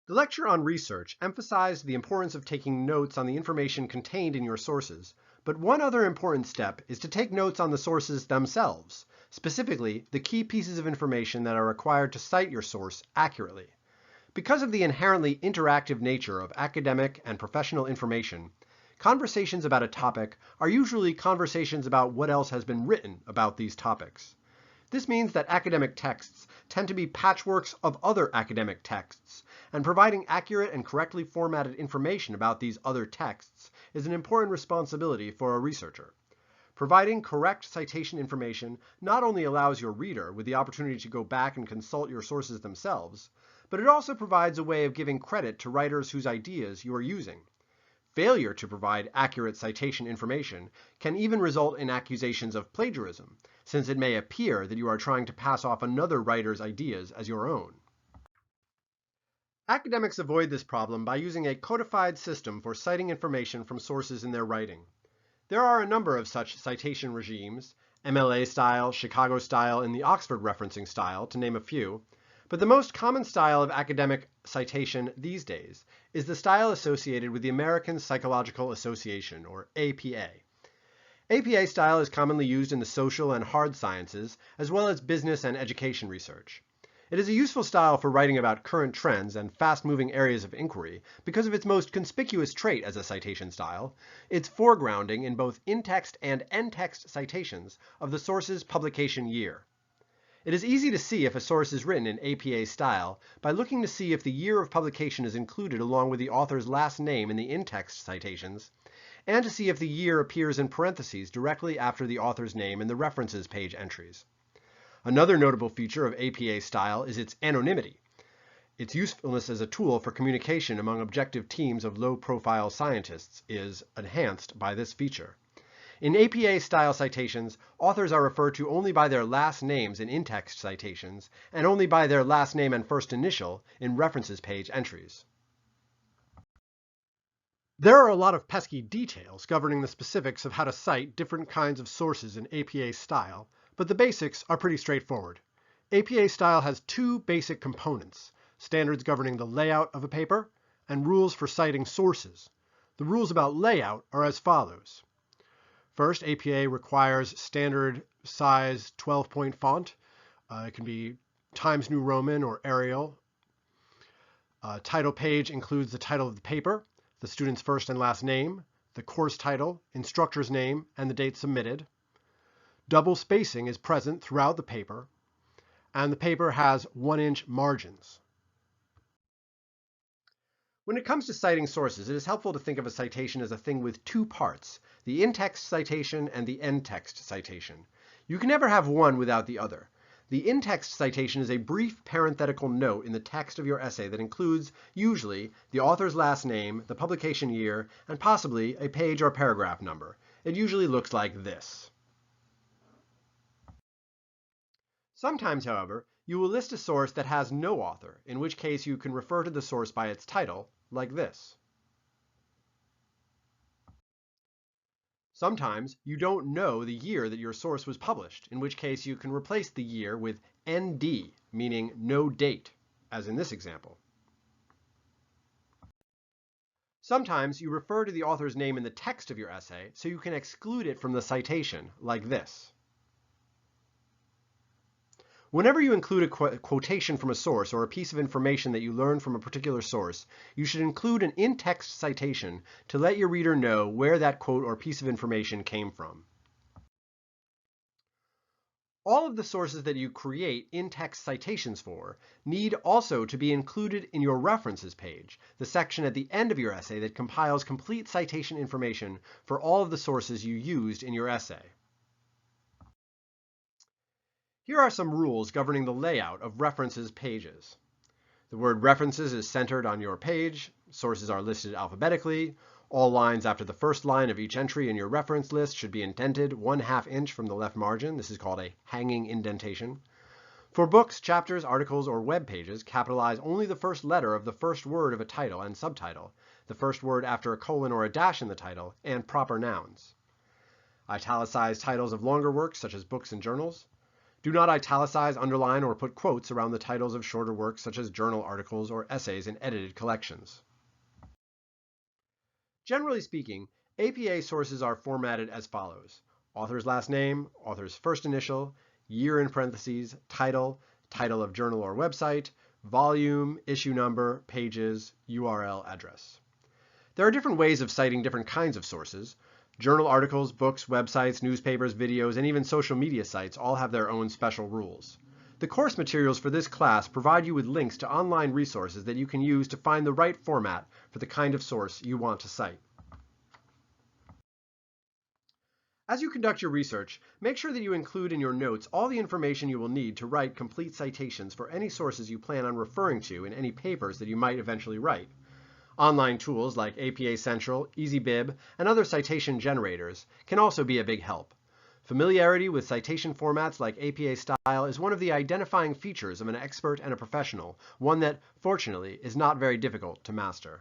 The lecture on research emphasized the importance of taking notes on the information contained in your sources, but one other important step is to take notes on the sources themselves, specifically the key pieces of information that are required to cite your source accurately. Because of the inherently interactive nature of academic and professional information, conversations about a topic are usually conversations about what else has been written about these topics. This means that academic texts tend to be patchworks of other academic texts, and providing accurate and correctly formatted information about these other texts is an important responsibility for a researcher. Providing correct citation information not only allows your reader with the opportunity to go back and consult your sources themselves, but it also provides a way of giving credit to writers whose ideas you are using. Failure to provide accurate citation information can even result in accusations of plagiarism, since it may appear that you are trying to pass off another writer's ideas as your own. Academics avoid this problem by using a codified system for citing information from sources in their writing. There are a number of such citation regimes, MLA style, Chicago style, and the Oxford referencing style, to name a few, but the most common style of academic citation these days is the style associated with the American Psychological Association, or APA. APA style is commonly used in the social and hard sciences, as well as business and education research. It is a useful style for writing about current trends and fast-moving areas of inquiry because of its most conspicuous trait as a citation style, its foregrounding in both in-text and end-text citations of the source's publication year. It is easy to see if a source is written in APA style by looking to see if the year of publication is included along with the author's last name in the in-text citations, and to see if the year appears in parentheses directly after the author's name in the references page entries. Another notable feature of APA style is its anonymity. Its usefulness as a tool for communication among objective teams of low-profile scientists is enhanced by this feature. In APA-style citations, authors are referred to only by their last names in in-text citations, and only by their last name and first initial in references page entries. There are a lot of pesky details governing the specifics of how to cite different kinds of sources in APA style, but the basics are pretty straightforward. APA style has two basic components: standards governing the layout of a paper, and rules for citing sources. The rules about layout are as follows. First, APA requires standard size 12-point font. It can be Times New Roman or Arial. Title page includes the title of the paper, the student's first and last name, the course title, instructor's name, and the date submitted. Double spacing is present throughout the paper, and the paper has 1-inch margins. When it comes to citing sources, it is helpful to think of a citation as a thing with two parts, the in-text citation and the end-text citation. You can never have one without the other. The in-text citation is a brief parenthetical note in the text of your essay that includes, usually, the author's last name, the publication year, and possibly a page or paragraph number. It usually looks like this. Sometimes, however, you will list a source that has no author, in which case you can refer to the source by its title, like this. Sometimes you don't know the year that your source was published, in which case you can replace the year with ND, meaning no date, as in this example. Sometimes you refer to the author's name in the text of your essay, so you can exclude it from the citation, like this. Whenever you include a quotation from a source or a piece of information that you learn from a particular source, you should include an in-text citation to let your reader know where that quote or piece of information came from. All of the sources that you create in-text citations for need also to be included in your references page, the section at the end of your essay that compiles complete citation information for all of the sources you used in your essay. Here are some rules governing the layout of references pages. The word references is centered on your page. Sources are listed alphabetically. All lines after the first line of each entry in your reference list should be indented 1/2 inch from the left margin. This is called a hanging indentation. For books, chapters, articles, or web pages, capitalize only the first letter of the first word of a title and subtitle, the first word after a colon or a dash in the title, and proper nouns. Italicize titles of longer works, such as books and journals. Do not italicize, underline, or put quotes around the titles of shorter works such as journal articles or essays in edited collections. Generally speaking, APA sources are formatted as follows: author's last name, author's first initial, year in parentheses, title, title of journal or website, volume, issue number, pages, URL address. There are different ways of citing different kinds of sources. Journal articles, books, websites, newspapers, videos, and even social media sites all have their own special rules. The course materials for this class provide you with links to online resources that you can use to find the right format for the kind of source you want to cite. As you conduct your research, make sure that you include in your notes all the information you will need to write complete citations for any sources you plan on referring to in any papers that you might eventually write. Online tools like APA Central, EasyBib, and other citation generators can also be a big help. Familiarity with citation formats like APA style is one of the identifying features of an expert and a professional, one that, fortunately, is not very difficult to master.